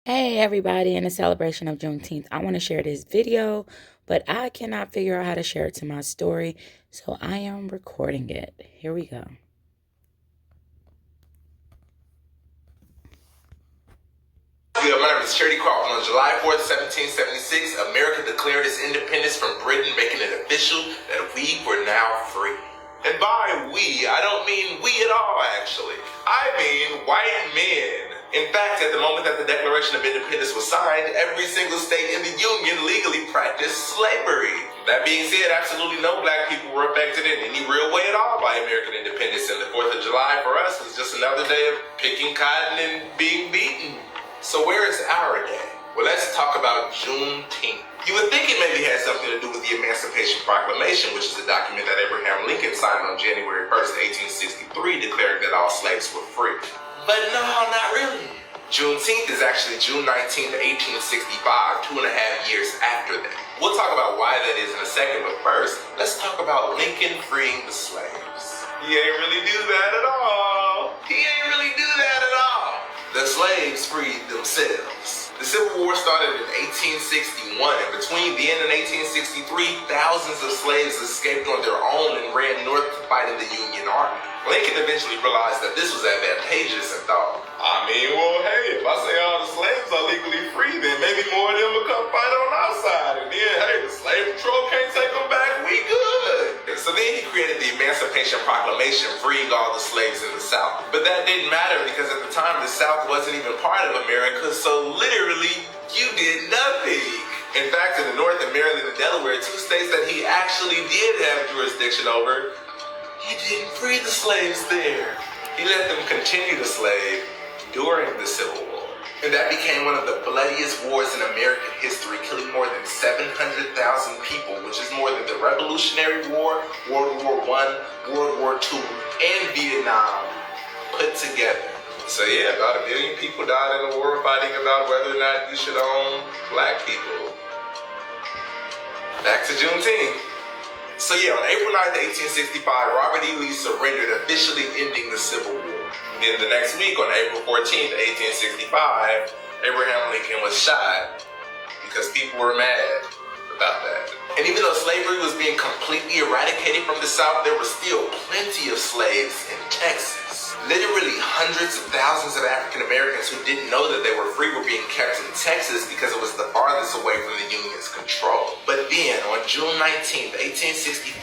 Hey everybody, in a celebration of Juneteenth, I want to share this video, but I cannot figure out how to share it to my story, so I am recording it. Here we go. My name is Charity Crawford. On July 4th, 1776, America declared its independence from Britain, making it official that we were now free. And by we, I don't mean we at all, actually. I mean white men. In fact, at the moment that the Declaration of Independence was signed, every single state in the Union legally practiced slavery. That being said, absolutely no black people were affected in any real way at all by American independence, and the 4th of July for us was just another day of picking cotton and being beaten. So where is our day? Well, let's talk about Juneteenth. You would think it maybe had something to do with the Emancipation Proclamation, which is a document that Abraham Lincoln signed on January 1st, 1863, declaring that all slaves were free. But no, not really. Juneteenth is actually June 19th, 1865, 2.5 years after that. We'll talk about why that is in a second, but first, let's talk about Lincoln freeing the slaves. He ain't really do that at all. He ain't really do that at all. The slaves freed themselves. The Civil War started in 1861, and between then and 1863, thousands of slaves escaped on their own and ran north to fight in the Union Army. Lincoln eventually realized that this was advantageous and thought, well, hey, if I say all the slaves are legally free, then maybe more of them will come fight on our side, and then, hey, the slave patrol can't take them back, we good. So then he created the Emancipation Proclamation, freeing all the slaves in the South. But that didn't matter because at the time the South wasn't even part of America, so literally you did nothing. In fact, in the North, in Maryland and Delaware, two states that he actually did have jurisdiction over, he didn't free the slaves there. He let them continue to slave during the Civil War. And that became one of the bloodiest wars in American history, killing more than 700,000 people, which is more than the Revolutionary War, World War I, World War II, and Vietnam put together. So yeah, about 1 billion people died in the war fighting about whether or not you should own black people. Back to Juneteenth. So yeah, on April 9th, 1865, Robert E. Lee surrendered, officially ending the Civil War. Then the next week, on April 14th, 1865, Abraham Lincoln was shot because people were mad about that. And even though slavery was being completely eradicated from the South, there were still plenty of slaves in Texas. Literally hundreds of thousands of African Americans who didn't know that they were free were being kept in Texas because it was the farthest away from the Union's control. But then, on June 19th, 1865,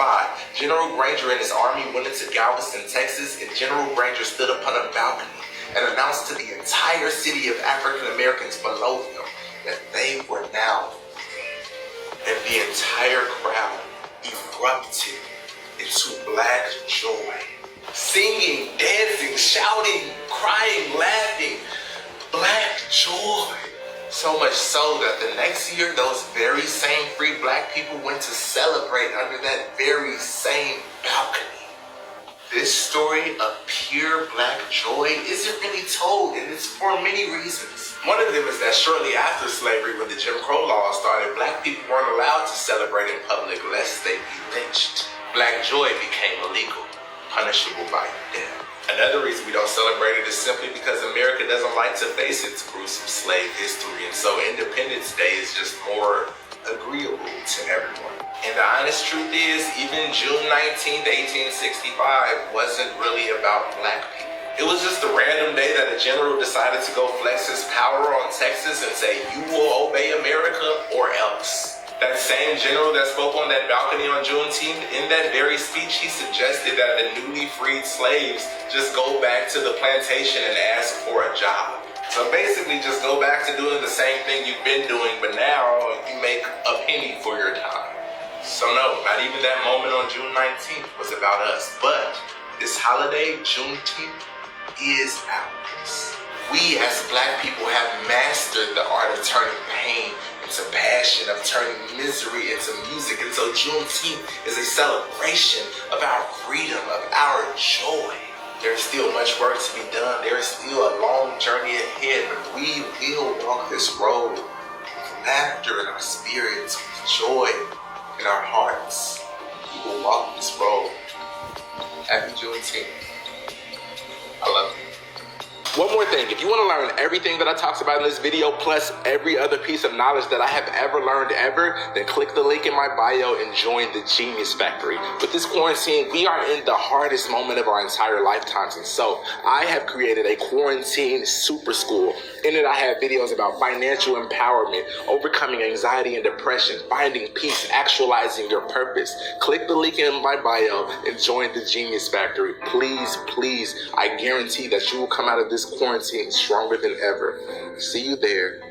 General Granger and his army went into Galveston, Texas, and General Granger stood upon a balcony and announced to the entire city of African Americans below him that they were now free. And the entire crowd erupted into black joy. Singing, dancing, shouting, crying, laughing, black joy. So much so that the next year, those very same free black people went to celebrate under that very same balcony. This story of pure black joy isn't really told, and it's for many reasons. One of them is that shortly after slavery, when the Jim Crow law started, black people weren't allowed to celebrate in public lest they be lynched. Black joy became illegal, punishable by death. Another reason we don't celebrate it is simply because America doesn't like to face its gruesome slave history, and so Independence Day is just more agreeable to everyone. And the honest truth is, even June 19th, 1865 wasn't really about black people. It was just a random day that a general decided to go flex his power on Texas and say, you will obey America or else. That same general that spoke on that balcony on Juneteenth, in that very speech, he suggested that the newly freed slaves just go back to the plantation and ask for a job. So basically just go back to doing the same thing you've been doing, but now you make a penny for your time. So no, not even that moment on June 19th was about us, but this holiday, Juneteenth, is ours. We as black people have mastered the art of turning pain into passion, of turning misery into music. And so Juneteenth is a celebration of our freedom, of our joy. There's still much work to be done. There is still a long journey ahead, but we will walk this road with laughter in our spirits, with joy in our hearts. We will walk this road. Happy Juneteenth. I love you. One more thing, if you want to learn everything that I talked about in this video, plus every other piece of knowledge that I have ever learned ever, then click the link in my bio and join the Genius Factory. With this quarantine, we are in the hardest moment of our entire lifetimes, and so I have created a quarantine super school. In it, I have videos about financial empowerment, overcoming anxiety and depression, finding peace, actualizing your purpose. Click the link in my bio and join the Genius Factory. Please, please, I guarantee that you will come out of this quarantine stronger than ever. See you there.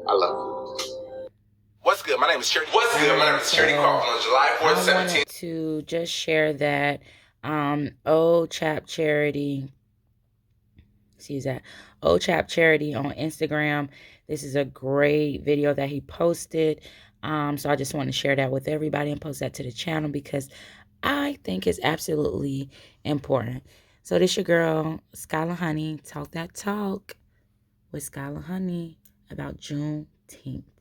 I love you. What's good? My name is Charity. What's good? My name is Charity Crawford on July 4th, 17th. I wanted to just share that old chap Charity. Sees that old chap Charity on Instagram. This is a great video that he posted. So I just want to share that with everybody and post that to the channel because I think it's absolutely important. So this your girl, Skylar Honey. Talk that talk with Skylar Honey about Juneteenth.